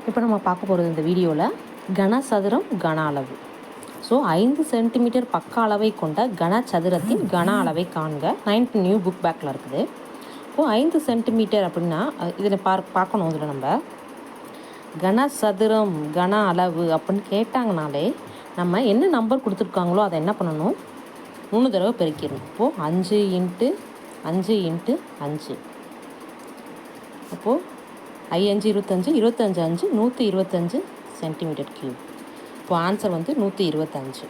இப்போ நம்ம பார்க்க போகிறது இந்த வீடியோவில் கனசதுரம் கன அளவு. ஸோ 5 சென்டிமீட்டர் பக்க அளவை கொண்ட கனசதுரத்தின் கன அளவை காண்க. 9th நியூ புக் பேக்கில் இருக்குது. இப்போது 5 சென்டிமீட்டர் அப்படின்னா இதில் பார்க்கணும். இதில் நம்ம கனசதுரம் கன அளவு அப்படின்னு கேட்டாங்கனாலே நம்ம என்ன நம்பர் கொடுத்துருக்காங்களோ அதை என்ன பண்ணணும், 3 தடவை பெருக்கிடணும். இப்போது 5 × 5 × 5. அப்போது 5 25 25 5 125 சென்டிமீட்டர் கியூப். இப்போ ஆன்சர் வந்து 125.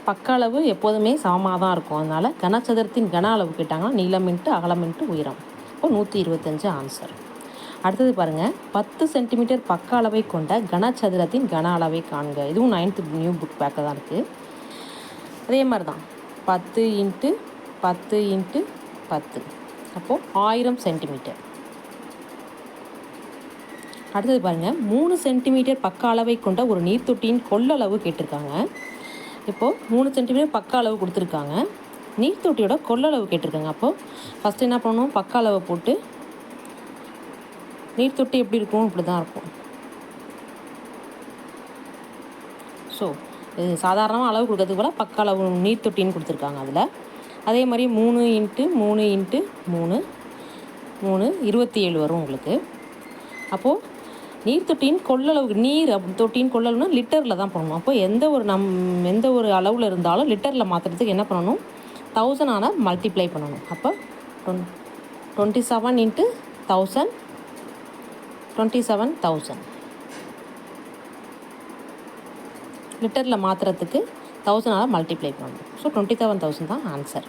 பக்க அளவு எப்போதுமே சமமாக தான் இருக்கும். அதனால் கனசதுரத்தின் கன அளவு கேட்டாங்கன்னா நீளம் × அகலம் × உயரம். இப்போ 125 ஆன்சர். அடுத்தது பாருங்கள், 10 சென்டிமீட்டர் பக்க அளவை கொண்ட கனசதுரத்தின் கன அளவை காண்க. இதுவும் 9th நியூ புக் பேக்கில் தான் இருக்குது. அதே மாதிரி தான் 10 × 10 × 10. அப்போது 1000 சென்டிமீட்டர். அடுத்தது பாருங்கள், 3 சென்டிமீட்டர் பக்க அளவை கொண்ட ஒரு நீர்த்தொட்டியின் கொள்ளளவு கேட்டிருக்காங்க. இப்போது 3 சென்டிமீட்டர் பக்க அளவு கொடுத்துருக்காங்க, நீர்த்தொட்டியோட கொள்ளளவு கேட்டிருக்காங்க. அப்போது ஃபஸ்ட்டு என்ன பண்ணணும், பக்க அளவை போட்டு நீர்த்தொட்டி எப்படி இருக்கும், இப்படி தான் இருக்கும். ஸோ இது சாதாரணமாக அளவு கொடுக்கறதுக்கு கூட பக்க அளவு நீர்த்தொட்டின்னு கொடுத்துருக்காங்க. அதில் அதே மாதிரி 3 × 3 × 3 3 27 வரும் உங்களுக்கு. அப்போது நீர்த்தொட்டியின் கொள்ளளவுக்கு நீர் தொட்டியின் கொள்ளளவுனா லிட்டரில் தான் பண்ணணும். அப்போ எந்த ஒரு அளவில் இருந்தாலும் லிட்டரில் மாற்றுறதுக்கு என்ன பண்ணணும், 1000 மல்டிப்ளை பண்ணணும். அப்போ 27 × 1000 27,000. லிட்டரில் மாற்றுறதுக்கு 1000 மல்டிப்ளை பண்ணணும். ஸோ 27,000 தான் ஆன்சர்.